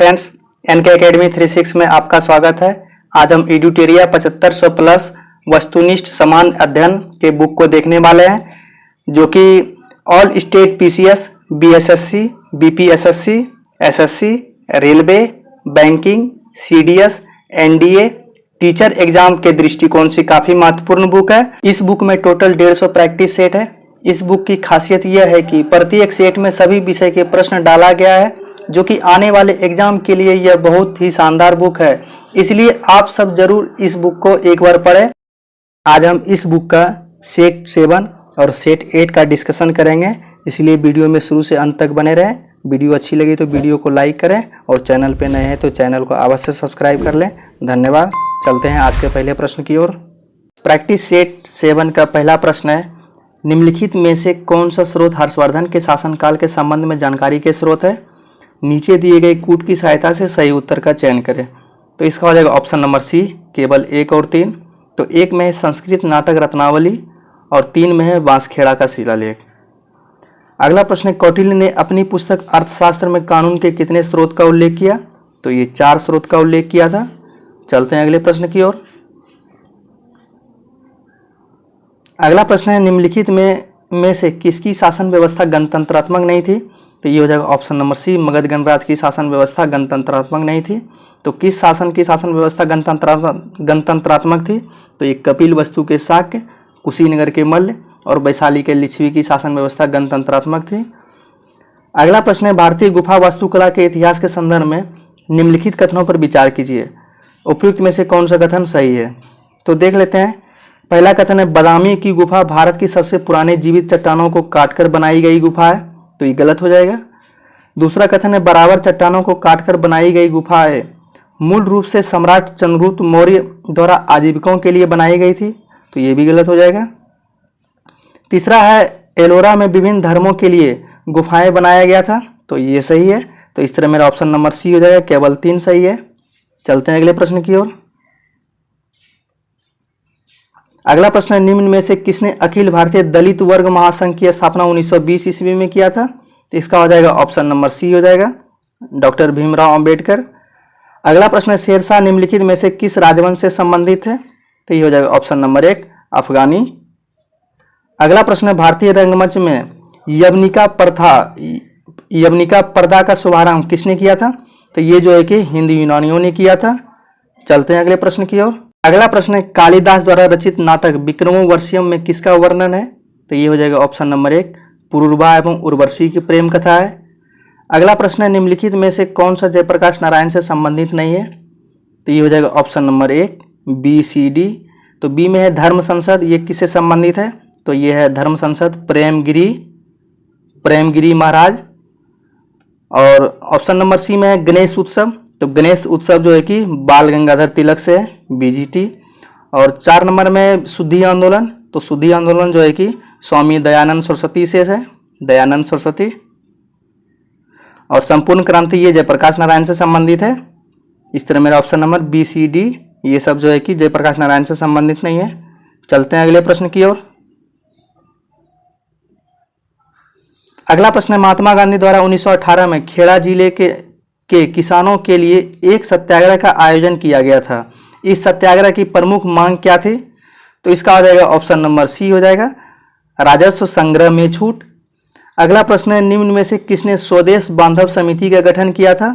Friends, N K academy 36 में आपका स्वागत है। आज हम एडुटेरिया 7500 प्लस वस्तुनिष्ठ समान अध्ययन के बुक को देखने वाले हैं, जो कि all state PCS, BSSC, BPSSC, SSC, railway, banking, CDS, NDA, teacher exam के दृष्टिकोण से काफी महत्वपूर्ण बुक है। इस बुक में टोटल 150 प्रैक्टिस सेट है। इस बुक की खासियत यह है कि प्रत्येक सेट में सभी विषय के प्रश्न डाला गया है, जो कि आने वाले एग्जाम के लिए यह बहुत ही शानदार बुक है। इसलिए आप सब जरूर इस बुक को एक बार पढ़ें। आज हम इस बुक का सेट 7 और सेट 8 का डिस्कशन करेंगे, इसलिए वीडियो में शुरू से अंत तक बने रहें। वीडियो अच्छी लगी तो वीडियो को लाइक करें और चैनल पे नए हैं तो चैनल को अवश्य सब्सक्राइब कर लें। धन्यवाद। चलते हैं आज के पहले प्रश्न की ओर। प्रैक्टिस सेट 7 का पहला प्रश्न है, निम्नलिखित में से कौन सा स्रोत हर्षवर्धन के शासनकाल के संबंध में जानकारी के स्रोत है? नीचे दिए गए कूट की सहायता से सही उत्तर का चयन करें। तो इसका हो जाएगा ऑप्शन नंबर सी, केवल 1 और 3। तो 1 में है संस्कृत नाटक रत्नावली और 3 में है बांसखेड़ा का शिलालेख। अगला प्रश्न है, कौटिल्य ने अपनी पुस्तक अर्थशास्त्र में कानून के कितने स्रोत का उल्लेख किया? तो ये 4 स्रोत का उल्लेख किया था। चलते हैं अगले प्रश्न की ओर। अगला प्रश्न है, निम्नलिखित में से किसकी शासन व्यवस्था गणतंत्रात्मक नहीं थी? तो ये हो जाएगा ऑप्शन नंबर सी, मगध गणराज्य की शासन व्यवस्था गणतंत्रात्मक नहीं थी। तो किस शासन की शासन व्यवस्था गणतंत्रात्मक थी? तो ये कपिल वस्तु के शाक्य, कुशीनगर के मल्ल और वैशाली के लिच्छवी की शासन व्यवस्था गणतंत्रात्मक थी। अगला प्रश्न है, भारतीय गुफा वास्तुकला के इतिहास के संदर्भ में निम्नलिखित कथनों पर विचार कीजिए। उपयुक्त में से कौन सा कथन सही है? तो देख लेते हैं। पहला कथन है, बादामी की गुफा भारत की सबसे पुराने जीवित चट्टानों को काटकर बनाई गई गुफा है। तो ये गलत हो जाएगा। दूसरा कथन है, बराबर चट्टानों को काटकर बनाई गई गुफा है, मूल रूप से सम्राट चंद्रगुप्त मौर्य द्वारा आजीविकों के लिए बनाई गई थी। तो ये भी गलत हो जाएगा। तीसरा है, एलोरा में विभिन्न धर्मों के लिए गुफाएं बनाया गया था। तो ये सही है। तो इस तरह मेरा ऑप्शन नंबर सी हो जाएगा, केवल 3 सही है। चलते हैं अगले प्रश्न की ओर। अगला प्रश्न है, निम्न में से किसने अखिल भारतीय दलित वर्ग महासंघ की स्थापना 1920 ईस्वी में किया था? तो इसका हो जाएगा ऑप्शन नंबर सी हो जाएगा, डॉक्टर भीमराव अंबेडकर। अगला प्रश्न है, शेरशाह निम्नलिखित में से किस राजवंश से संबंधित है? तो ये हो जाएगा ऑप्शन नंबर 1, अफगानी। अगला प्रश्न है, भारतीय रंगमंच में यवनिका प्रथा का शुभारंभ किसने किया था? तो ये जो है कि हिंद यूनानियों ने किया था। चलते हैं अगले प्रश्न की ओर। अगला प्रश्न है, कालिदास द्वारा रचित नाटक विक्रमोर्वशीयम में किसका वर्णन है? तो ये हो जाएगा ऑप्शन नंबर 1, पुरूरवा एवं उर्वशी की प्रेम कथा है। अगला प्रश्न है, निम्नलिखित में से कौन सा जयप्रकाश नारायण से संबंधित नहीं है? तो ये हो जाएगा option number 1, B C D. तो बी में है धर्म संसद, ये किससे संबंधित है? तो ये है धर्म संसद प्रेमगिरी महाराज। और ऑप्शन नंबर सी में है गणेश उत्सव। तो गणेश उत्सव जो है कि बाल गंगाधर तिलक से है, बीजीटी। और 4 नंबर में शुद्धि आंदोलन। तो शुद्धि आंदोलन जो है कि स्वामी दयानंद सरस्वती से है, दयानंद सरस्वती। और संपूर्ण क्रांति ये जयप्रकाश नारायण से संबंधित है। इस तरह मेरा option number B C D ये सब जो है कि जयप्रकाश नारायण से संबंधित नहीं है। चलते हैं अगले प्रश्न की ओर। अगला प्रश्न है, महात्मा गांधी द्वारा 1918 में खेड़ा जिले के किसानों के लिए एक सत्याग्रह का आयोजन किया गया था। इस सत्याग्रह की प्रमुख मांग क्या थी? तो इसका हो जाएगा ऑप्शन नंबर सी हो जाएगा, राजस्व संग्रह में छूट। अगला प्रश्न है, निम्न में से किसने स्वदेश बांधव समिति का गठन किया था?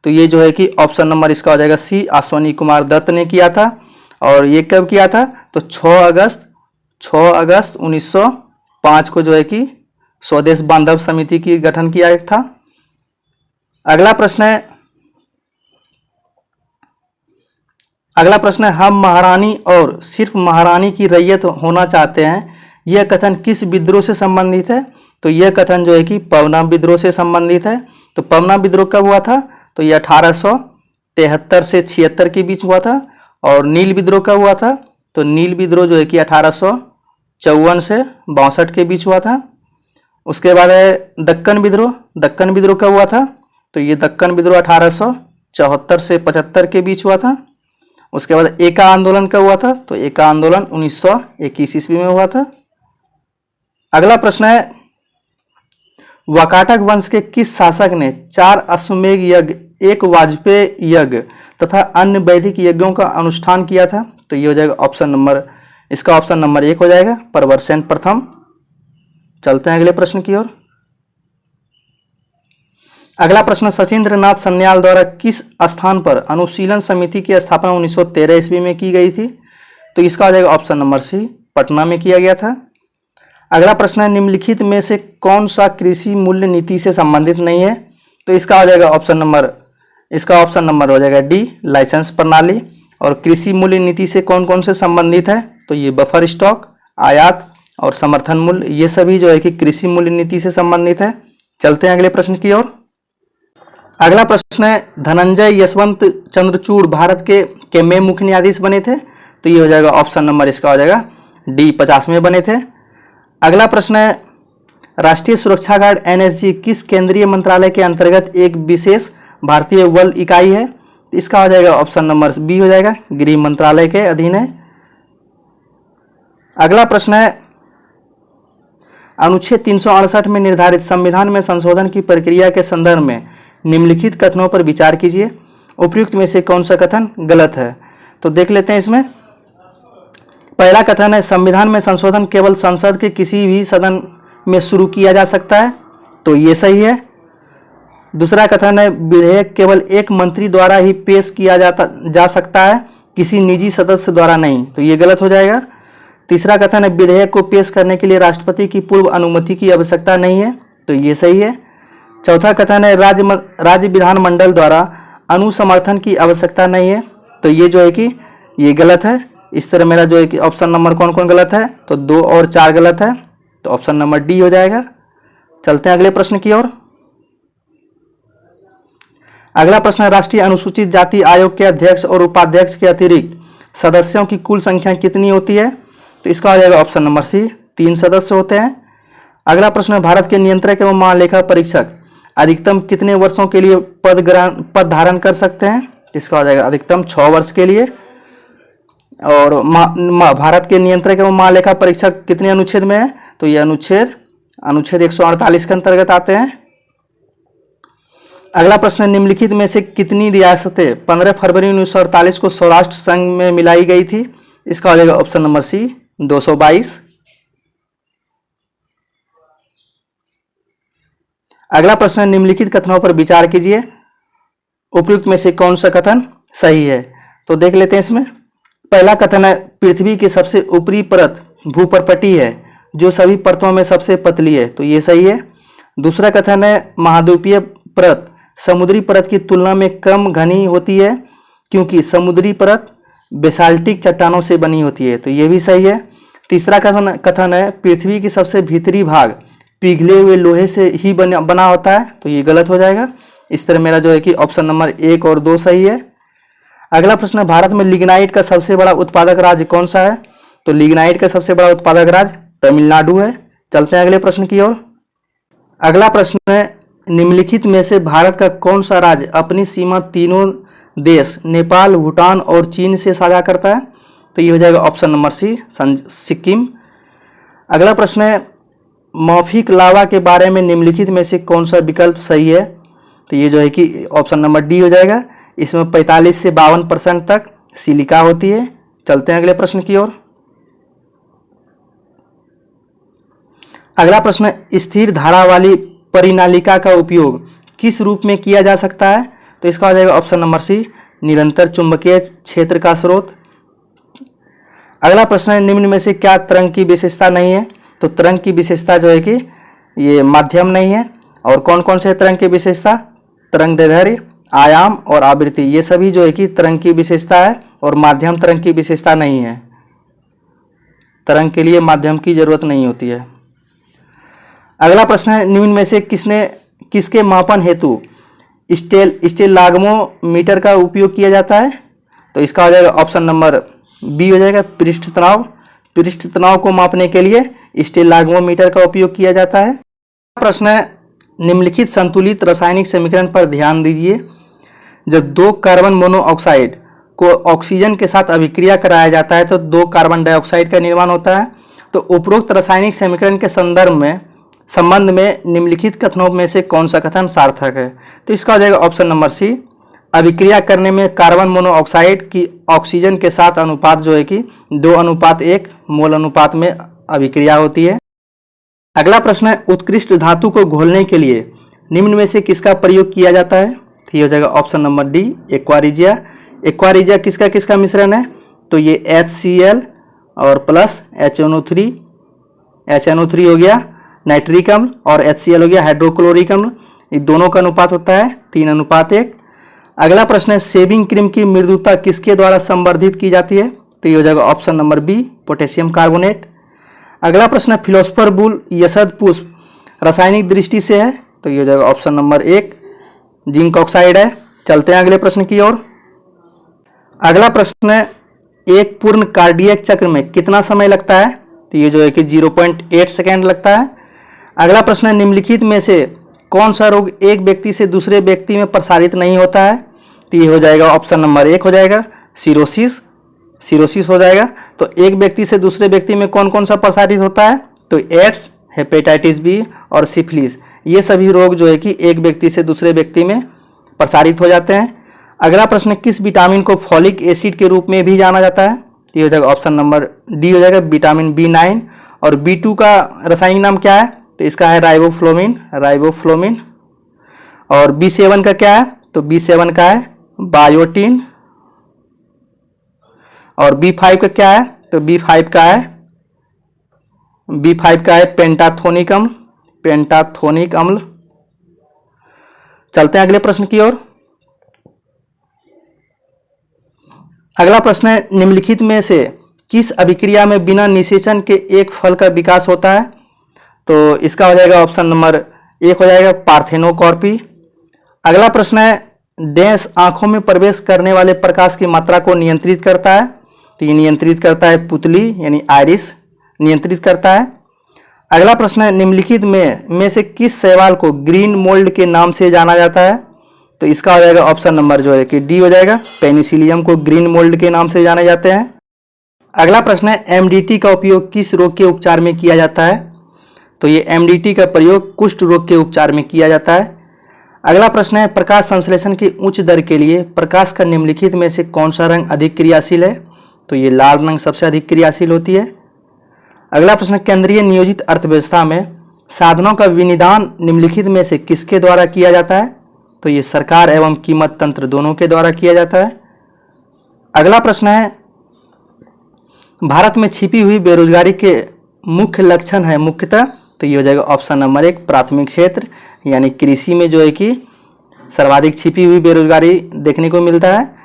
तो ये जो है कि ऑप्शन नंबर इसका हो जाएगा सी, अश्वनी कुमार दत्त ने किया था। और ये कब किया था? तो 6 अगस्त 1905 को जो है कि स्वदेश बांधव समिति की गठन किया था। अगला प्रश्न है, हम महारानी और सिर्फ महारानी की रैयत होना चाहते हैं, यह कथन किस विद्रोह से संबंधित है? तो यह कथन जो है कि पवना विद्रोह से संबंधित है। तो पवना विद्रोह कब हुआ था? तो यह 1873 से 76 के बीच हुआ था। और नील विद्रोह कब हुआ था? तो नील विद्रोह जो है कि 1854 से 62 के बीच हुआ था। उसके बाद है दक्कन विद्रोह कब हुआ था? तो ये दक्कन विद्रोह 1874 से 75 के बीच हुआ था। उसके बाद एका आंदोलन कब हुआ था? तो एका आंदोलन 1921 ईस्वी में हुआ था। अगला प्रश्न है, वाकाटक वंश के किस शासक ने 4 अश्वमेध यज्ञ एक वाजपेयी यज्ञ तथा अन्य वैदिक यज्ञों का अनुष्ठान किया था? तो ये हो जाएगा इसका ऑप्शन नंबर 1 हो जाएगा, प्रवरसेन प्रथम। चलते हैं अगले प्रश्न की ओर। अगला प्रश्न, सचिंद्र नाथ सन्याल द्वारा किस स्थान पर अनुशीलन समिति की स्थापना 1913 ईस्वी में की गई थी? तो इसका हो जाएगा ऑप्शन नंबर सी, पटना में किया गया था। अगला प्रश्न है, निम्नलिखित में से कौन सा कृषि मूल्य नीति से संबंधित नहीं है? तो इसका हो जाएगा ऑप्शन नंबर हो जाएगा डी, लाइसेंस प्रणाली। और कृषि मूल्य नीति से कौन कौन से संबंधित है? तो ये बफर स्टॉक, आयात और समर्थन मूल्य, ये सभी जो है कि कृषि मूल्य नीति से संबंधित है। चलते हैं अगले प्रश्न की ओर। अगला प्रश्न है, धनंजय यशवंत चंद्रचूड़ भारत के में मुख्य न्यायाधीश बने थे? तो ये हो जाएगा ऑप्शन नंबर इसका हो जाएगा डी, 50वें बने थे। अगला प्रश्न है, राष्ट्रीय सुरक्षा गार्ड एनएसजी किस केंद्रीय मंत्रालय के अंतर्गत एक विशेष भारतीय बल इकाई है? इसका हो जाएगा ऑप्शन नंबर बी हो जाएगा, गृह मंत्रालय के अधीन है। अगला प्रश्न है, अनुच्छेद 368 में निर्धारित संविधान में संशोधन की प्रक्रिया के संदर्भ में निम्नलिखित कथनों पर विचार कीजिए। उपयुक्त में से कौन सा कथन गलत है? तो देख लेते हैं इसमें। पहला कथन है, संविधान में संशोधन केवल संसद के किसी भी सदन में शुरू किया जा सकता है। तो ये सही है। दूसरा कथन है, विधेयक केवल एक मंत्री द्वारा ही पेश किया जा सकता है, किसी निजी सदस्य द्वारा नहीं। तो ये गलत हो जाएगा। तीसरा कथन है, विधेयक को पेश करने के लिए राष्ट्रपति की पूर्व अनुमति की आवश्यकता नहीं है। तो ये सही है। चौथा कथन है, राज्य विधानमंडल द्वारा अनुसमर्थन की आवश्यकता नहीं है। तो ये जो है कि ये गलत है। इस तरह मेरा जो है कि ऑप्शन नंबर कौन कौन गलत है? तो 2 और 4 गलत है। तो ऑप्शन नंबर डी हो जाएगा। चलते हैं अगले प्रश्न की ओर। अगला प्रश्न है, राष्ट्रीय अनुसूचित जाति आयोग के अध्यक्ष और उपाध्यक्ष के अतिरिक्त सदस्यों की कुल संख्या कितनी होती है? तो इसका हो जाएगा ऑप्शन नंबर सी, 3 सदस्य होते हैं। अगला प्रश्न है, भारत के नियंत्रक एवं महालेखा परीक्षक अधिकतम कितने वर्षों के लिए पद धारण कर सकते हैं? इसका हो जाएगा अधिकतम 6 वर्ष के लिए। और भारत के नियंत्रक एवं महालेखा परीक्षक कितने अनुच्छेद में है? तो ये अनुच्छेद 148 के अंतर्गत आते हैं। अगला प्रश्न है, निम्नलिखित में से कितनी रियासतें 15 फरवरी 1948 को सौराष्ट्र संघ में मिलाई गई थी? इसका हो जाएगा ऑप्शन नंबर सी, 222। अगला प्रश्न है, निम्नलिखित कथनों पर विचार कीजिए। उपयुक्त में से कौन सा कथन सही है? तो देख लेते हैं इसमें। पहला कथन है, पृथ्वी की सबसे ऊपरी परत भूपर्पटी है जो सभी परतों में सबसे पतली है। तो ये सही है। दूसरा कथन है, महाद्वीपीय परत समुद्री परत की तुलना में कम घनी होती है क्योंकि समुद्री परत बेसाल्टिक चट्टानों से बनी होती है। तो ये भी सही है। तीसरा कथन है, पृथ्वी की सबसे भीतरी भाग पिघले हुए लोहे से ही बना होता है। तो ये गलत हो जाएगा। इस तरह मेरा जो है कि ऑप्शन नंबर 1 और 2 सही है। अगला प्रश्न है, भारत में लिग्नाइट का सबसे बड़ा उत्पादक राज्य कौन सा है? तो लिग्नाइट का सबसे बड़ा उत्पादक राज्य तमिलनाडु है। चलते हैं अगले प्रश्न की ओर। अगला प्रश्न है, निम्नलिखित में से भारत का कौन सा राज्य अपनी सीमा तीनों देश नेपाल, भूटान और चीन से साझा करता है? तो ये हो जाएगा ऑप्शन नंबर सी, सिक्किम। अगला प्रश्न है, मौखिक लावा के बारे में निम्नलिखित में से कौन सा विकल्प सही है? तो ये जो है कि ऑप्शन नंबर डी हो जाएगा। इसमें 45 से 52% तक सिलिका होती है। चलते हैं अगले प्रश्न की ओर। अगला प्रश्न है, स्थिर धारा वाली परिनालिका का उपयोग किस रूप में किया जा सकता है? तो इसका हो जाएगा ऑप्शन नंबर सी, निरंतर चुंबकीय क्षेत्र का स्रोत। अगला प्रश्न है, निम्न में से क्या तरंग की विशेषता नहीं है? तो तरंग की विशेषता जो है कि ये माध्यम नहीं है। और कौन कौन से तरंग की विशेषता? तरंग दैर्ध्य, आयाम और आवृत्ति, ये सभी जो है कि तरंग की विशेषता है और माध्यम तरंग की विशेषता नहीं है। तरंग के लिए माध्यम की जरूरत नहीं होती है। अगला प्रश्न है, निम्न में से किसके मापन हेतु स्टेलाग्मोमीटर का उपयोग किया जाता है? तो इसका हो जाएगा ऑप्शन नंबर बी हो जाएगा, पृष्ठ तनाव। पृष्ठ तनाव को मापने के लिए स्टेलाग्मोमीटर का उपयोग किया जाता है। प्रश्न है, निम्नलिखित संतुलित रासायनिक समीकरण पर ध्यान दीजिए। जब 2 कार्बन मोनोऑक्साइड को ऑक्सीजन के साथ अभिक्रिया कराया जाता है तो 2 कार्बन डाइऑक्साइड का निर्माण होता है। तो उपरोक्त रासायनिक समीकरण के संबंध में निम्नलिखित कथनों में से कौन सा कथन सार्थक है? तो इसका हो जाएगा ऑप्शन नंबर सी, अभिक्रिया करने में कार्बन मोनोऑक्साइड की ऑक्सीजन के साथ अनुपात जो है कि 2:1 मोल अनुपात में अभिक्रिया होती है। अगला प्रश्न है, उत्कृष्ट धातु को घोलने के लिए निम्न में से किसका प्रयोग किया जाता है? तो ये हो जाएगा option number D, aqua regia किसका किसका मिश्रण है? तो ये HCl और प्लस HNO3 हो गया नाइट्रिक अम्ल, और HCl हो गया हाइड्रोक्लोरिक अम्ल। ये दोनों का अनुपात होता है 3:1। अगला प्रश्न है, शेविंग क्रीम की मृदुता किसके द्वारा संवर्धित की जाती है? तो ये हो जाएगा option number B, potassium carbonate. अगला प्रश्न है, फिलोसफर बुल यशद पुष्प रासायनिक दृष्टि से है? तो ये हो जाएगा ऑप्शन नंबर 1, जिंक ऑक्साइड है। चलते हैं अगले प्रश्न की ओर। अगला प्रश्न है, एक पूर्ण कार्डियक चक्र में कितना समय लगता है? तो ये जो है कि 0.8 सेकेंड लगता है। अगला प्रश्न है, निम्नलिखित में से कौन सा रोग एक व्यक्ति से दूसरे व्यक्ति में प्रसारित नहीं होता है? तो ये हो जाएगा ऑप्शन नंबर 1 हो जाएगा सिरोसिस हो जाएगा। तो एक व्यक्ति से दूसरे व्यक्ति में कौन कौन सा प्रसारित होता है? तो एड्स, हेपेटाइटिस बी और सिफिलिस, ये सभी रोग जो है कि एक व्यक्ति से दूसरे व्यक्ति में प्रसारित हो जाते हैं। अगला प्रश्न, किस विटामिन को फॉलिक एसिड के रूप में भी जाना जाता है? ये हो जाएगा ऑप्शन नंबर डी हो जाएगा, विटामिन B9। और B2 का रासायनिक नाम क्या है? तो इसका है राइबोफ्लोमिन। और B7 का क्या है? तो B7 का है बायोटिन। और B5 का क्या है? तो B5 का है पेंटाथोनिक अम्ल। चलते हैं अगले प्रश्न की ओर। अगला प्रश्न है, निम्नलिखित में से किस अभिक्रिया में बिना निषेचन के एक फल का विकास होता है? तो इसका हो जाएगा ऑप्शन नंबर 1 हो जाएगा, पार्थेनोकॉर्पी। अगला प्रश्न है, डैश आंखों में प्रवेश करने वाले प्रकाश की मात्रा को नियंत्रित करता है? तो ये नियंत्रित करता है पुतली यानी आइरिस नियंत्रित करता है। अगला प्रश्न है, निम्नलिखित में से किस शैवाल को ग्रीन मोल्ड के नाम से जाना जाता है? तो इसका हो जाएगा ऑप्शन नंबर जो है कि डी हो जाएगा, पेनिसिलियम को ग्रीन मोल्ड के नाम से जाने जाते हैं। अगला प्रश्न है, MDT का उपयोग किस रोग के उपचार में किया जाता है? तो ये MDT का प्रयोग कुष्ठ रोग के उपचार में किया जाता है। अगला प्रश्न है, प्रकाश संश्लेषण की उच्च दर के लिए प्रकाश का निम्नलिखित में से कौन सा रंग अधिक क्रियाशील है? तो ये लाल रंग सबसे अधिक क्रियाशील होती है। अगला प्रश्न, केंद्रीय नियोजित अर्थव्यवस्था में साधनों का विनिधान निम्नलिखित में से किसके द्वारा किया जाता है? तो ये सरकार एवं कीमत तंत्र दोनों के द्वारा किया जाता है। अगला प्रश्न है, भारत में छिपी हुई बेरोजगारी के मुख्य लक्षण है मुख्यतः? तो ये हो जाएगा ऑप्शन नंबर 1, प्राथमिक क्षेत्र यानी कृषि में जो है कि सर्वाधिक छिपी हुई बेरोजगारी देखने को मिलता है।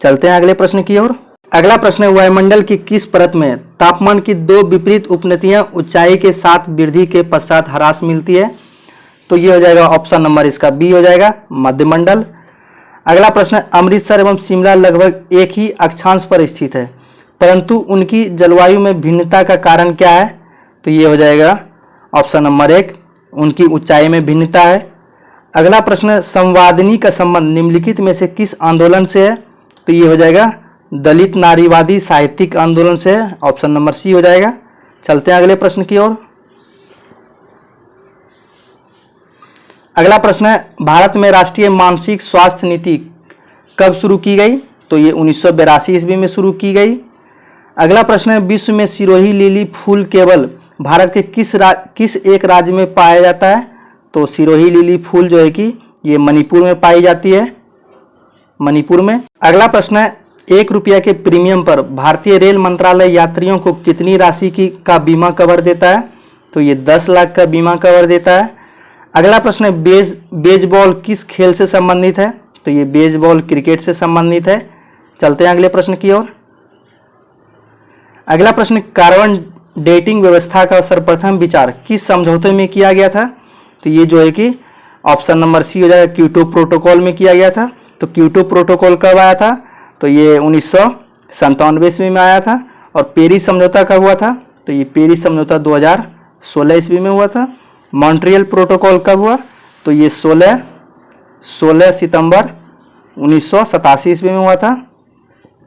चलते हैं अगले प्रश्न की ओर। अगला प्रश्न है, वायुमंडल की किस परत में तापमान की 2 विपरीत उपनतियां ऊंचाई के साथ वृद्धि के पश्चात ह्रास मिलती है? तो ये हो जाएगा ऑप्शन नंबर इसका बी हो जाएगा, मध्यमंडल। अगला प्रश्न है, अमृतसर एवं शिमला लगभग एक ही अक्षांश पर स्थित है परंतु उनकी जलवायु में भिन्नता का कारण क्या है? तो ये हो जाएगा ऑप्शन नंबर 1, उनकी ऊंचाई में भिन्नता है। अगला प्रश्न, संवादिनी का संबंध निम्नलिखित में से किस आंदोलन से है? तो ये हो जाएगा दलित नारीवादी साहित्यिक आंदोलन से, ऑप्शन नंबर सी हो जाएगा। चलते हैं अगले प्रश्न की ओर। अगला प्रश्न है, भारत में राष्ट्रीय मानसिक स्वास्थ्य नीति कब शुरू की गई? तो ये 1982 ईस्वी में शुरू की गई। अगला प्रश्न है, विश्व में सिरोही लिली फूल केवल भारत के किस एक राज्य में पाया जाता है? तो सिरोही लिली फूल जो है कि ये मणिपुर में पाई जाती है, मणिपुर में। अगला प्रश्न है, 1 रुपया के प्रीमियम पर भारतीय रेल मंत्रालय यात्रियों को कितनी राशि का बीमा कवर देता है? तो ये 10 लाख का बीमा कवर देता है। अगला प्रश्न है, बेसबॉल किस खेल से संबंधित है? तो ये बेसबॉल क्रिकेट से संबंधित है। चलते हैं अगले प्रश्न की ओर। अगला प्रश्न, कार्बन डेटिंग व्यवस्था का सर्वप्रथम विचार किस समझौते में किया गया था? तो ये जो है कि ऑप्शन नंबर सी हो जाएगा, क्योटो प्रोटोकॉल में किया गया था। तो क्योटो प्रोटोकॉल कब आया था? तो ये 1997 ईस्वी में आया था। और पेरिस समझौता कब हुआ था? तो ये पेरिस समझौता 2016 ईस्वी में हुआ था। मॉन्ट्रियल प्रोटोकॉल कब हुआ? तो ये 16 सितंबर 1987 ईस्वी में हुआ था।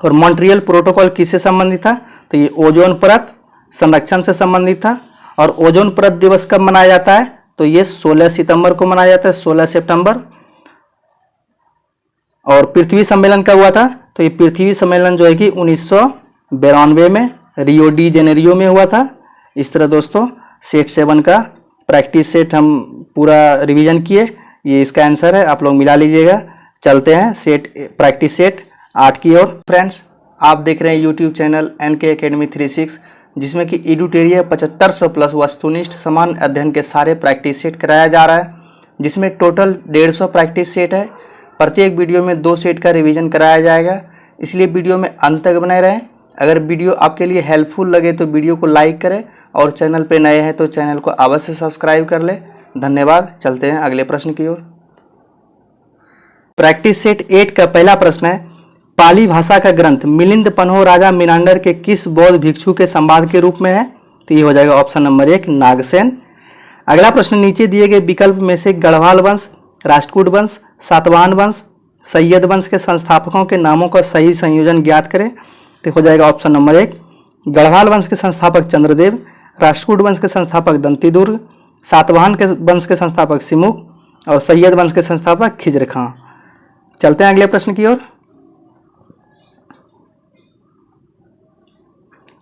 और मॉन्ट्रियल प्रोटोकॉल किससे संबंधित था? तो ये ओजोन परत संरक्षण से संबंधित था। और ओजोन परत दिवस कब मनाया जाता है? तो ये 16 सितंबर को मनाया जाता है, 16 सितंबर। और पृथ्वी सम्मेलन कब हुआ था? तो ये पृथ्वी सम्मेलन जो है कि 1992 में रियो डी जेनेरियो में हुआ था। इस तरह दोस्तों सेट 7 का प्रैक्टिस सेट हम पूरा रिवीजन किए, ये इसका आंसर है, आप लोग मिला लीजिएगा। चलते हैं सेट प्रैक्टिस सेट 8 की ओर। फ्रेंड्स, आप देख रहे हैं यूट्यूब चैनल NK Academy 36, जिसमें कि एडुटेरिया 7500 प्लस वस्तुनिष्ठ समान अध्ययन के सारे प्रैक्टिस सेट कराया जा रहा है, जिसमें टोटल 150 प्रैक्टिस सेट है। प्रत्येक वीडियो में 2 सेट का रिवीजन कराया जाएगा, इसलिए वीडियो में अंत तक बने रहें। अगर वीडियो आपके लिए हेल्पफुल लगे तो वीडियो को लाइक करें और चैनल पे नए हैं तो चैनल को अवश्य सब्सक्राइब कर लें। धन्यवाद। चलते हैं अगले प्रश्न की ओर। प्रैक्टिस सेट 8 का पहला प्रश्न है, पाली भाषा का ग्रंथ मिलिंद पन्हो राजा मिनांडर के किस बौद्ध भिक्षु के संवाद के रूप में है? तो ये हो जाएगा ऑप्शन नंबर 1 नागसेन। अगला प्रश्न, नीचे दिए गए विकल्प में से गढ़वाल वंश, राष्ट्रकूट वंश, सातवाहन वंश, सैयद वंश के संस्थापकों के नामों का सही संयोजन ज्ञात करें। तो हो जाएगा ऑप्शन नंबर 1 गढ़वाल वंश के संस्थापक चंद्रदेव, राष्ट्रकूट वंश के संस्थापक दंतीदुर्ग, सातवाहन के वंश के संस्थापक सिमुक और सैयद वंश के संस्थापक खिजर खां। चलते हैं अगले प्रश्न की ओर।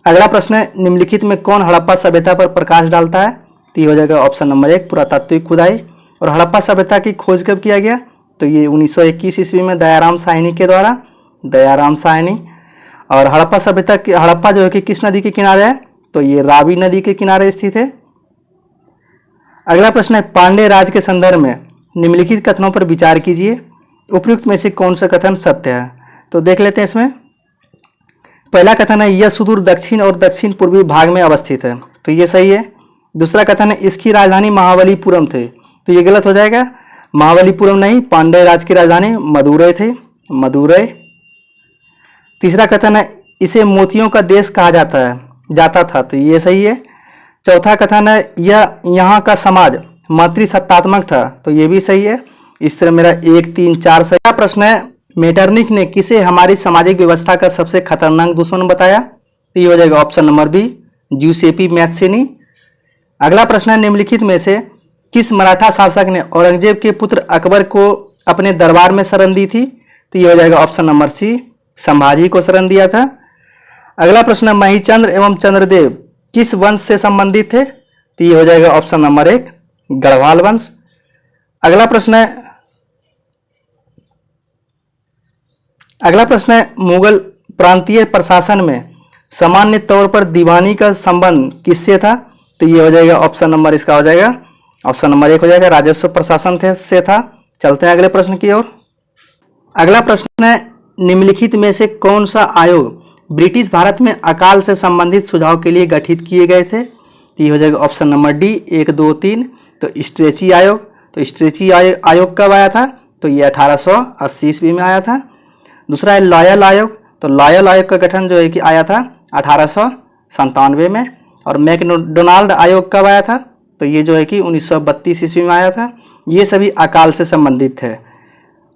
अगला प्रश्न है, निम्नलिखित में कौन हड़प्पा सभ्यता पर प्रकाश डालता है? तो ये हो जाएगा ऑप्शन नंबर 1 पुरातात्विक खुदाई। और हड़प्पा सभ्यता की खोज कब किया गया? तो ये 1921 ईस्वी में दयाराम साहनी के द्वारा, दयाराम साहनी। और हड़प्पा सभ्यता की, हड़प्पा जो है कि किस नदी के किनारे है? तो ये रावी नदी के किनारे स्थित है। अगला प्रश्न है, पांडे राज के संदर्भ में निम्नलिखित कथनों पर विचार कीजिए, उपयुक्त में से कौन सा कथन सत्य है? तो देख लेते हैं इसमें। पहला कथन है, यह सुदूर दक्षिण और दक्षिण पूर्वी भाग में अवस्थित है, तो ये सही है। दूसरा कथन है, इसकी राजधानी महाबलीपुरम थे, तो ये गलत हो जाएगा। महाबलीपुरम नहीं, पांडे राज की राजधानी मदुरै थे, मदुरै। तीसरा कथन है, इसे मोतियों का देश कहा जाता था, तो ये सही है। चौथा कथन है, यह यहाँ का समाज मातृसत्तात्मक था, तो ये भी सही है। इस तरह मेरा 1, 3, 4 सही। प्रश्न है, मेटरनिक ने किसे हमारी सामाजिक व्यवस्था का सबसे खतरनाक दुश्मन बताया? तो ये हो जाएगा ऑप्शन नंबर बी ज्यूसेपी मैथ्सेनी। अगला प्रश्न है, निम्नलिखित में से किस मराठा शासक ने औरंगजेब के पुत्र अकबर को अपने दरबार में शरण दी थी? तो ये हो जाएगा ऑप्शन नंबर सी संभाजी को शरण दिया था। अगला प्रश्न है, महिचंद्र एवं चंद्रदेव किस वंश से संबंधित थे? तो ये हो जाएगा ऑप्शन नंबर 1 गढ़वाल वंश। अगला प्रश्न है, मुगल प्रांतीय प्रशासन में सामान्य तौर पर दीवानी का संबंध किससे था? तो ये हो जाएगा ऑप्शन नंबर, इसका हो जाएगा ऑप्शन नंबर 1 हो जाएगा राजस्व प्रशासन से था। चलते हैं अगले प्रश्न की ओर। अगला प्रश्न है, निम्नलिखित में से कौन सा आयोग ब्रिटिश भारत में अकाल से संबंधित सुझाव के लिए गठित किए गए थे? तो ये हो जाएगा ऑप्शन नंबर डी 1, 2, 3। तो स्ट्रेची आयोग, तो स्ट्रेची आयोग कब आया था? तो ये 1880 ईस्वी में आया था। दूसरा है लॉयल आयोग, तो लॉयल आयोग का गठन जो है कि आया था 1897 में। और मैकडोनाल्ड आयोग कब आया था? तो ये जो है कि 1932 ईस्वी में आया था। ये सभी अकाल से संबंधित है।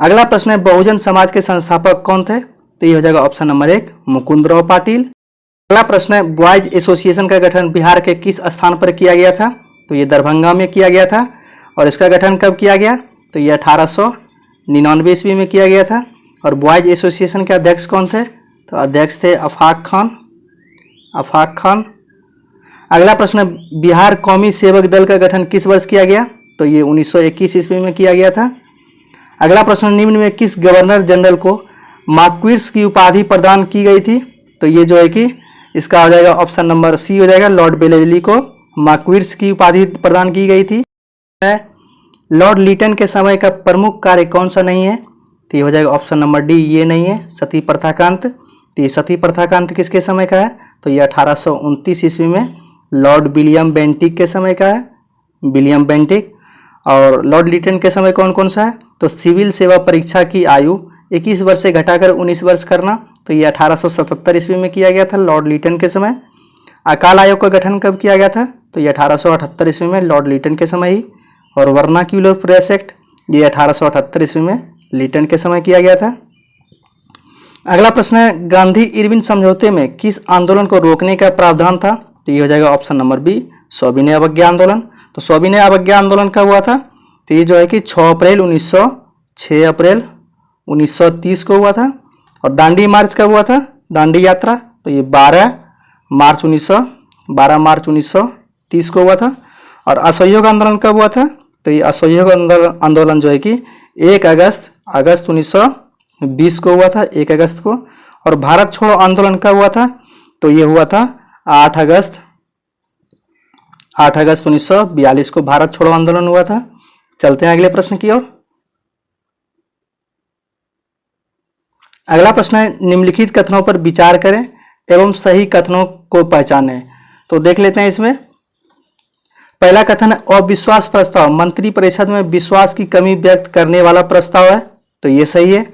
अगला प्रश्न है, बहुजन समाज के संस्थापक कौन थे? तो ये हो जाएगा ऑप्शन नंबर 1 मुकुंदराव पाटिल। अगला प्रश्न है, बॉयज एसोसिएशन का गठन बिहार के किस स्थान पर किया गया था? तो ये दरभंगा में किया गया था। और इसका गठन कब किया गया? तो ये 1899 ईस्वी में किया गया था। और बॉयज एसोसिएशन के अध्यक्ष कौन थे? तो अध्यक्ष थे अफाक खान। अगला प्रश्न है, बिहार कौमी सेवक दल का गठन किस वर्ष किया गया? तो ये 1921 ईस्वी में किया गया था। अगला प्रश्न, निम्न में किस गवर्नर जनरल को मार्क्विस की उपाधि प्रदान की गई थी? तो ये जो है कि इसका हो जाएगा ऑप्शन नंबर सी हो जाएगा, लॉर्ड बेलेजली को मार्क्विस की उपाधि प्रदान की गई थी। लॉर्ड लीटन के समय का प्रमुख कार्य कौन सा नहीं है? तो ये हो जाएगा ऑप्शन नंबर डी, ये नहीं है, सती प्रथाकांत। तो ये सती प्रथाकांत किसके समय का है? तो ये 1829 ईस्वी में लॉर्ड विलियम बेंटिक के समय का है, विलियम बेंटिक। और लॉर्ड लीटन के समय कौन कौन सा है? तो सिविल सेवा परीक्षा की आयु 21 वर्ष से घटाकर 19 वर्ष करना, तो ये 1877 ईस्वी में किया गया था लॉर्ड लीटन के समय। अकाल आयोग का गठन कब किया गया था? तो ये 1878 ईस्वी में लॉर्ड लीटन के समय ही। और वर्नाक्यूलर प्रेस एक्ट ये 1878 ईस्वी में लीटन के समय किया गया था। अगला प्रश्न है, गांधी इरविन समझौते में किस आंदोलन को रोकने का प्रावधान था? तो ये हो जाएगा ऑप्शन नंबर बी सविनय अवज्ञा आंदोलन। तो सविनय अवज्ञा आंदोलन कब हुआ था? तो ये जो है कि 6 अप्रैल 1930 को हुआ था। और दांडी मार्च कब हुआ था, दांडी यात्रा, तो ये 12 मार्च 1930 को हुआ था। और असहयोग आंदोलन कब हुआ था, तो ये असहयोग आंदोलन जो है कि 1 अगस्त 1920 को हुआ था, 1 अगस्त को। और भारत छोड़ो आंदोलन कब हुआ था, तो ये हुआ था 8 अगस्त 1942 को भारत छोड़ो आंदोलन हुआ था। चलते हैं अगले प्रश्न की ओर। अगला प्रश्न है, निम्नलिखित कथनों पर विचार करें एवं सही कथनों को पहचानें। तो देख लेते हैं इसमें। पहला कथन है, अविश्वास प्रस्ताव मंत्रिपरिषद में विश्वास की कमी व्यक्त करने वाला प्रस्ताव है, तो ये सही है।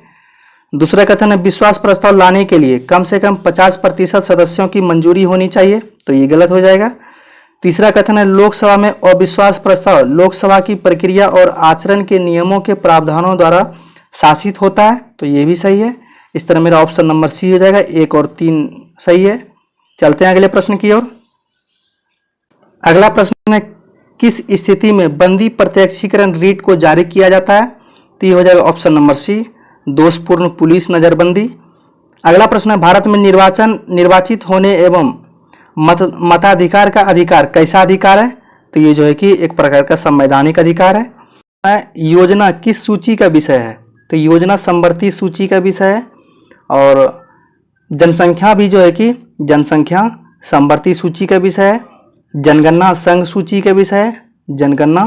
दूसरा कथन है, विश्वास प्रस्ताव लाने के लिए कम से कम 50% सदस्यों की मंजूरी होनी चाहिए, तो ये गलत हो जाएगा। तीसरा कथन है, लोकसभा में अविश्वास प्रस्ताव लोकसभा की प्रक्रिया और आचरण के नियमों के प्रावधानों द्वारा शासित होता है, तो ये भी सही है। इस तरह मेरा ऑप्शन नंबर सी हो जाएगा, 1 और 3 सही है। चलते हैं अगले प्रश्न की ओर। अगला प्रश्न है, किस स्थिति में बंदी प्रत्यक्षीकरण रीट को जारी किया जाता है, तो ये हो जाएगा ऑप्शन नंबर सी, दोषपूर्ण पुलिस नजरबंदी। अगला प्रश्न है, भारत में निर्वाचित होने एवं मताधिकार का अधिकार कैसा अधिकार है, तो ये जो है कि एक प्रकार का संवैधानिक अधिकार है। योजना किस सूची का विषय है, तो योजना समवर्ती सूची का विषय है। और जनसंख्या भी जो है कि जनसंख्या समवर्ती सूची का विषय है। जनगणना संघ सूची का विषय है, जनगणना।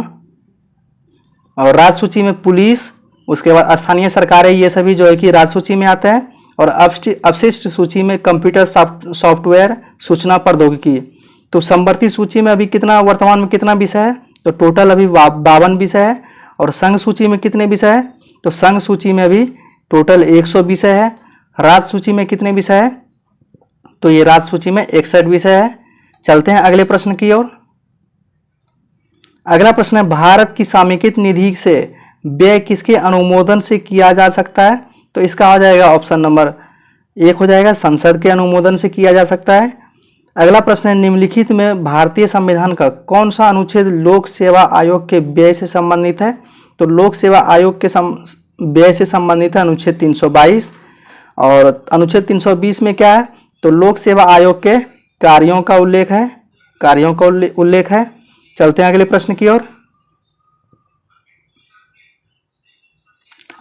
और राज्य सूची में पुलिस, उसके बाद स्थानीय सरकारें, ये सभी जो है कि राज्य सूची में आते हैं। और अपशिष्ट सूची में कंप्यूटर सॉफ्टवेयर, सूचना प्रौद्योगिकी। तो समवर्ती सूची में अभी कितना, वर्तमान में कितना विषय है, तो टोटल अभी 52 विषय है। और संघ सूची में कितने विषय है, तो संघ सूची में अभी टोटल 100 विषय है। राज्य सूची में कितने विषय है, तो ये राज्य सूची में 61 विषय है। चलते हैं अगले प्रश्न की ओर। अगला प्रश्न है, भारत की समेकित निधि से व्यय किसके अनुमोदन से किया जा सकता है, तो इसका हो जाएगा ऑप्शन नंबर 1 हो जाएगा, संसद के अनुमोदन से किया जा सकता है। अगला प्रश्न है, निम्नलिखित में भारतीय संविधान का कौन सा अनुच्छेद लोक सेवा आयोग के व्यय से संबंधित है, तो लोक सेवा आयोग के व्यय से संबंधित है अनुच्छेद 322। और अनुच्छेद 320 में क्या है, तो लोक सेवा आयोग के कार्यों का उल्लेख है, कार्यों का उल्लेख है। चलते हैं अगले प्रश्न की ओर।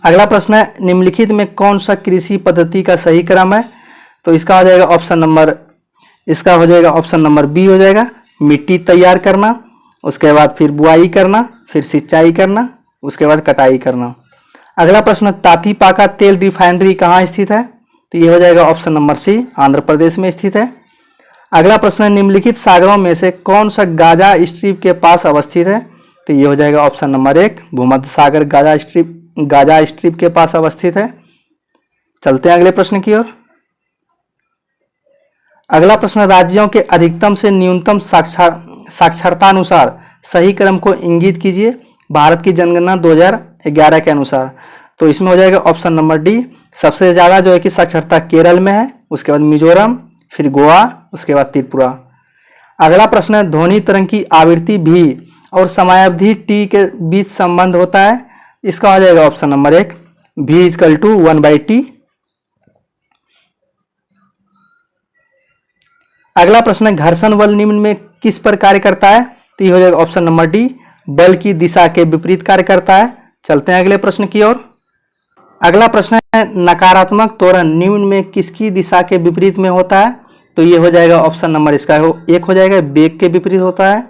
अगला प्रश्न है, निम्नलिखित में कौन सा कृषि पद्धति का सही क्रम है, तो इसका हो जाएगा ऑप्शन नंबर बी हो जाएगा, मिट्टी तैयार करना, उसके बाद फिर बुआई करना, फिर सिंचाई करना, उसके बाद कटाई करना। अगला प्रश्न, तातीपाका तेल रिफाइनरी कहाँ स्थित है, तो ये हो जाएगा option number C, Andhra Pradesh में स्थित है। अगला प्रश्न, निम्नलिखित सागरों में से कौन सा गाजा स्ट्रिप के पास अवस्थित है, तो ये हो जाएगा ऑप्शन नंबर 1, भूमध्य सागर गाजा स्ट्रिप के पास अवस्थित है। चलते हैं अगले प्रश्न की ओर। अगला प्रश्न, राज्यों के अधिकतम से न्यूनतम साक्षरता अनुसार सही क्रम को इंगित कीजिए भारत की जनगणना 2011 के अनुसार, तो इसमें हो जाएगा ऑप्शन नंबर डी, सबसे ज्यादा जो है कि साक्षरता केरल में है, उसके बाद मिजोरम, फिर गोवा, उसके बाद त्रिपुरा। अगला प्रश्न है, ध्वनि तरंग की आवृत्ति भी और समयावधि टी के बीच संबंध होता है, इसका हो जाएगा ऑप्शन नंबर 1, v = 1/t। अगला प्रश्न है, घर्षण बल निम्न में किस पर कार्य करता है, तो ये हो जाएगा ऑप्शन नंबर डी, बल की दिशा के विपरीत कार्य करता है। चलते हैं अगले प्रश्न की ओर। अगला प्रश्न है, नकारात्मक त्वरण निम्न में किसकी दिशा के विपरीत में होता है, तो ये हो जाएगा ऑप्शन नंबर इसका 1 हो जाएगा, वेग के विपरीत होता है।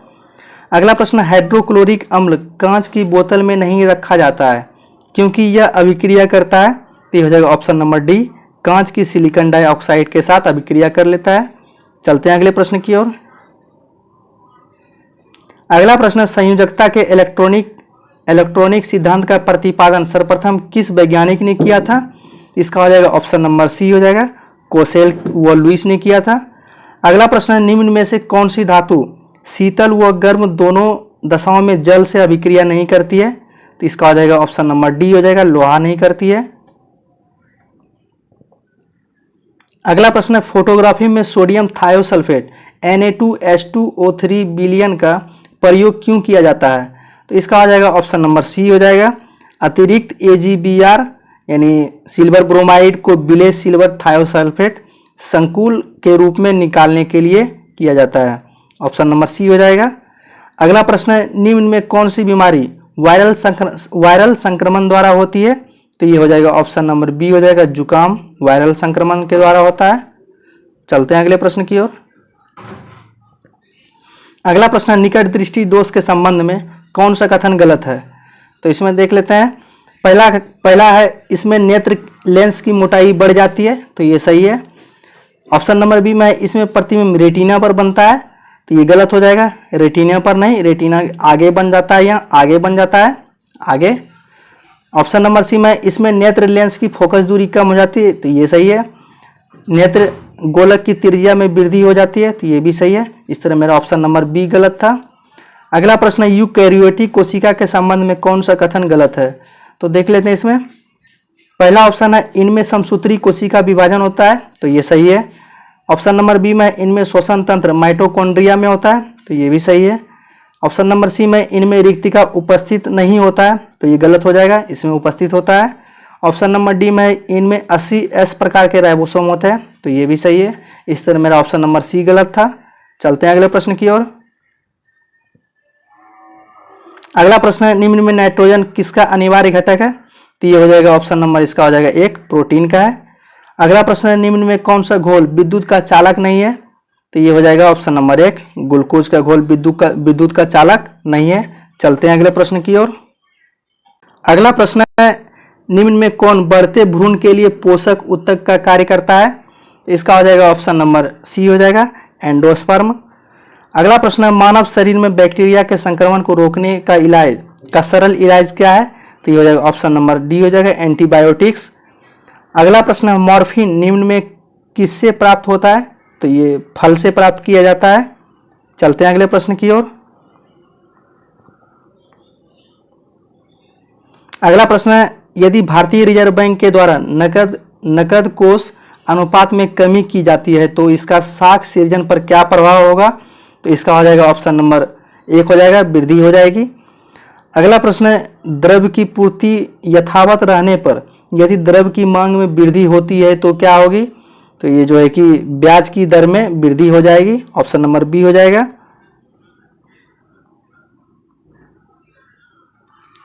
अगला प्रश्न, हाइड्रोक्लोरिक अम्ल कांच की बोतल में नहीं रखा जाता है क्योंकि यह अभिक्रिया करता है, तो ये हो जाएगा ऑप्शन नंबर डी, कांच की सिलिकॉन डाइऑक्साइड के साथ अभिक्रिया कर लेता है। चलते हैं अगले प्रश्न की ओर। अगला प्रश्न, संयोजकता के इलेक्ट्रॉनिक सिद्धांत का प्रतिपादन सर्वप्रथम किस वैज्ञानिक ने किया था, इसका हो जाएगा ऑप्शन नंबर सी हो जाएगा, कोसेल व लुईस ने किया था। अगला प्रश्न, निम्न में से कौन सी धातु शीतल व गर्म दोनों दशाओं में जल से अभिक्रिया नहीं करती है, तो इसका हो जाएगा ऑप्शन नंबर डी हो जाएगा, लोहा नहीं करती है। अगला प्रश्न, फोटोग्राफी में सोडियम थायोसल्फेट Na2H2O3 विलयन का प्रयोग क्यों किया जाता है, तो इसका हो जाएगा ऑप्शन नंबर सी हो जाएगा, अतिरिक्त AgBr यानी सिल्वर ब्रोमाइड को विलेज सिल्वर थायोसल्फेट संकुल के रूप में निकालने के लिए किया जाता है। ऑप्शन नंबर सी हो जाएगा। अगला प्रश्न है, निम्न में कौन सी बीमारी वायरल संक्रमण द्वारा होती है? तो ये हो जाएगा ऑप्शन नंबर बी हो जाएगा, जुकाम वायरल संक्रमण के द्वारा होता है। चलते हैं अगले प्रश्न की ओर। अगला प्रश्न, निकट दृष्टि दोष के संबंध में कौन सा कथन गलत है? तो इसमें देख लेते हैं। पहला है, इसमें नेत्र लेंस की मोटाई बढ़ जाती है, तो ये सही है। ऑप्शन नंबर बी में, इसमें प्रतिबिंब रेटिना पर बनता है, तो ये गलत हो जाएगा। रेटिना पर नहीं, रेटिना आगे बन जाता है, यहाँ आगे बन जाता है, आगे। ऑप्शन नंबर सी में, इसमें नेत्र लेंस की फोकस दूरी कम हो जाती है, तो ये सही है। नेत्र गोलक की त्रिज्या में वृद्धि हो जाती है, तो ये भी सही है। इस तरह मेरा ऑप्शन नंबर बी गलत था। अगला प्रश्न, यूकैरियोटिक कोशिका के संबंध में कौन सा कथन गलत है? तो देख लेते हैं। इसमें पहला ऑप्शन है, इनमें समसूत्री कोशिका विभाजन होता है, तो ये सही है। ऑप्शन नंबर बी में, इनमें श्वसन तंत्र माइटोकॉन्ड्रिया में होता है, तो ये भी सही है। ऑप्शन नंबर सी में, इनमें रिक्तिका उपस्थित नहीं होता है, तो ये गलत हो जाएगा, इसमें उपस्थित होता है। ऑप्शन नंबर डी में, इनमें 80S प्रकार के राइबोसोम होते हैं, तो ये भी सही है। इस तरह मेरा ऑप्शन नंबर सी गलत था। चलते हैं अगले प्रश्न की ओर। अगला प्रश्न है, निम्न में नाइट्रोजन किसका अनिवार्य घटक है? तो ये हो जाएगा ऑप्शन नंबर इसका हो जाएगा एक, प्रोटीन का है। अगला प्रश्न है, निम्न में कौन सा घोल विद्युत का चालक नहीं है? तो ये हो जाएगा ऑप्शन नंबर एक, ग्लूकोज का घोल विद्युत का चालक नहीं है। चलते हैं अगले प्रश्न की ओर। अगला प्रश्न है, निम्न में कौन बढ़ते भ्रूण के लिए पोषक उत्तक का कार्य करता है? तो इसका हो जाएगा ऑप्शन नंबर सी हो जाएगा, एंडोस्पर्म। अगला प्रश्न है, मानव शरीर में बैक्टीरिया के संक्रमण को रोकने का इलाज का सरल इलाज क्या है? तो ये हो जाएगा ऑप्शन नंबर डी हो जाएगा, एंटीबायोटिक्स। अगला प्रश्न है, मॉर्फिन निम्न में किससे प्राप्त होता है? तो ये फल से प्राप्त किया जाता है। चलते हैं अगले प्रश्न की ओर। अगला प्रश्न है, यदि भारतीय रिजर्व बैंक के द्वारा नकद कोष अनुपात में कमी की जाती है तो इसका साख सृजन पर क्या प्रभाव होगा? तो इसका हो जाएगा ऑप्शन नंबर एक हो जाएगा, वृद्धि हो जाएगी। अगला प्रश्न है, द्रव्य की पूर्ति यथावत रहने पर यदि द्रव्य की मांग में वृद्धि होती है तो क्या होगी? तो ये जो है कि ब्याज की दर में वृद्धि हो जाएगी। ऑप्शन नंबर बी हो जाएगा।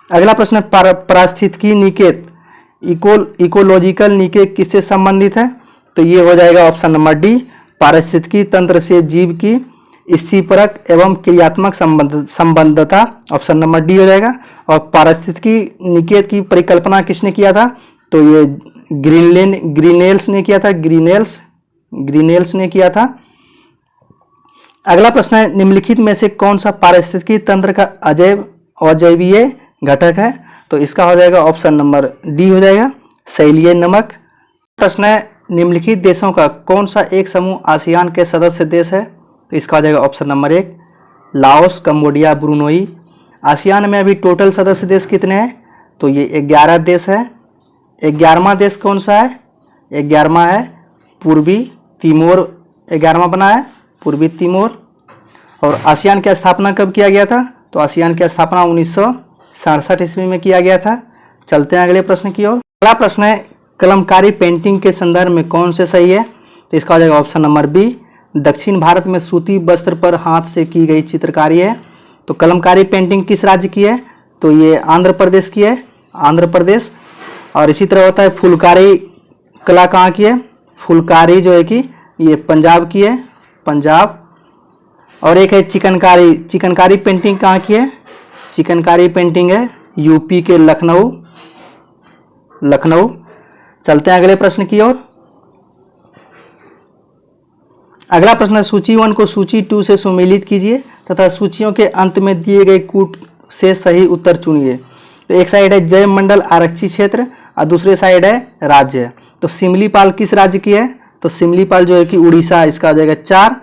अगला प्रश्न, पारिस्थितिकी निकेत इकोलॉजिकल निकेत किससे संबंधित है? तो ये हो जाएगा ऑप्शन नंबर डी, पारिस्थितिकी तंत्र से जीव की स्थितिपरक एवं क्रियात्मक संबद्धता। ऑप्शन नंबर डी हो जाएगा। और पारिस्थितिकी निकेत की परिकल्पना किसने किया था? तो ये ग्रीनेल्स ने किया था, ग्रीनेल्स ने किया था। अगला प्रश्न है, निम्नलिखित में से कौन सा पारिस्थितिकी तंत्र का अजैवीय घटक है? तो इसका हो जाएगा ऑप्शन नंबर डी हो जाएगा, शैलीय नमक। प्रश्न है, निम्नलिखित देशों का कौन सा एक समूह आसियान के सदस्य देश है? तो इसका हो जाएगा ऑप्शन नंबर एक, लाओस, कंबोडिया, ब्रुनोई। आसियान में अभी टोटल सदस्य देश कितने हैं? तो ये 11 देश है। 11वां देश कौन सा है? 11वां है पूर्वी तिमोर, 11वां बना है पूर्वी तिमोर। और आसियान की स्थापना कब किया गया था? तो आसियान की स्थापना 1967 ईस्वी में किया गया था। चलते हैं अगले प्रश्न की ओर। अगला प्रश्न है, कलमकारी पेंटिंग के संदर्भ में कौन से सही है? तो इसका हो जाएगा ऑप्शन नंबर बी, दक्षिण भारत में सूती वस्त्र पर हाथ से की गई चित्रकारी है। तो कलमकारी पेंटिंग किस राज्य की है? तो ये आंध्र प्रदेश की है, आंध्र प्रदेश। और इसी तरह होता है फुलकारी कला कहाँ की है? फुलकारी जो है कि ये पंजाब की है, पंजाब। और एक है चिकनकारी, चिकनकारी पेंटिंग कहाँ की है? चिकनकारी पेंटिंग है यूपी के लखनऊ, लखनऊ। चलते हैं अगले प्रश्न की ओर। अगला प्रश्न है, सूची 1 को सूची 2 से सुमेलित कीजिए तथा सूचियों के अंत में दिए गए कूट से सही उत्तर चुनिए। तो एक साइड है जय मंडल आरक्षित क्षेत्र और दूसरे साइड है राज्य। तो सिमलीपाल किस राज्य की है? तो सिमलीपाल जो है कि उड़ीसा, इसका हो जाएगा 4।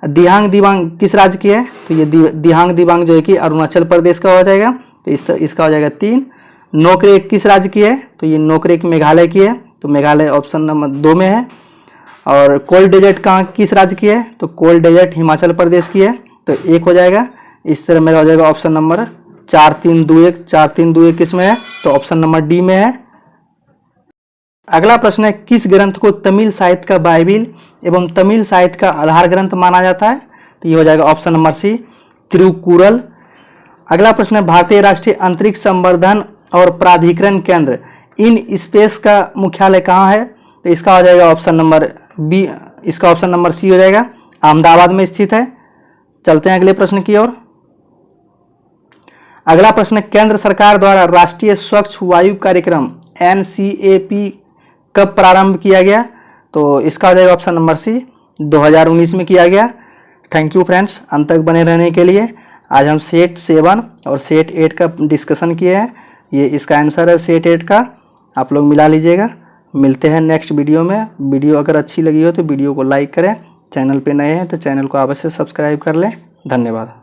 दिहांग दिबांग किस राज्य की है? तो ये दिहांग दिबांग जो है कि अरुणाचल प्रदेश का हो जाएगा, तो इसका हो जाएगा 3। नोकरेक किस राज्य की है? तो ये नोकरेक मेघालय की है, तो मेघालय ऑप्शन नंबर 2 में है। और कोल्ड डेजर्ट कहाँ किस राज्य की है? तो कोल्ड डेजर्ट हिमाचल प्रदेश की है, तो 1 हो जाएगा। इस तरह मेरा हो जाएगा ऑप्शन नंबर 4 3 2 1, 4 3 2 1 किस में है? तो ऑप्शन नंबर डी में है। अगला प्रश्न है, किस ग्रंथ को तमिल साहित्य का बाइबिल एवं तमिल साहित्य का आधार ग्रंथ माना जाता है? तो ये हो जाएगा ऑप्शन नंबर सी, तिरुकुरल। अगला प्रश्न है, भारतीय राष्ट्रीय अंतरिक्ष संवर्धन और प्राधिकरण केंद्र इन स्पेस का मुख्यालय कहाँ है? तो इसका हो जाएगा ऑप्शन नंबर बी, इसका ऑप्शन नंबर सी हो जाएगा, अहमदाबाद में स्थित है। चलते हैं अगले प्रश्न की ओर। अगला प्रश्न, केंद्र सरकार द्वारा राष्ट्रीय स्वच्छ वायु कार्यक्रम NCAP कब प्रारंभ किया गया? तो इसका हो जाएगा ऑप्शन नंबर सी, 2019 में किया गया। थैंक यू फ्रेंड्स, अंत तक बने रहने के लिए। आज हम सेट 7 और सेट 8 का डिस्कशन किए हैं। ये इसका आंसर है सेट 8 का, आप लोग मिला लीजिएगा। मिलते हैं नेक्स्ट वीडियो में। वीडियो अगर अच्छी लगी हो तो वीडियो को लाइक करें, चैनल पे नए हैं तो चैनल को अवश्य सब्सक्राइब कर लें। धन्यवाद।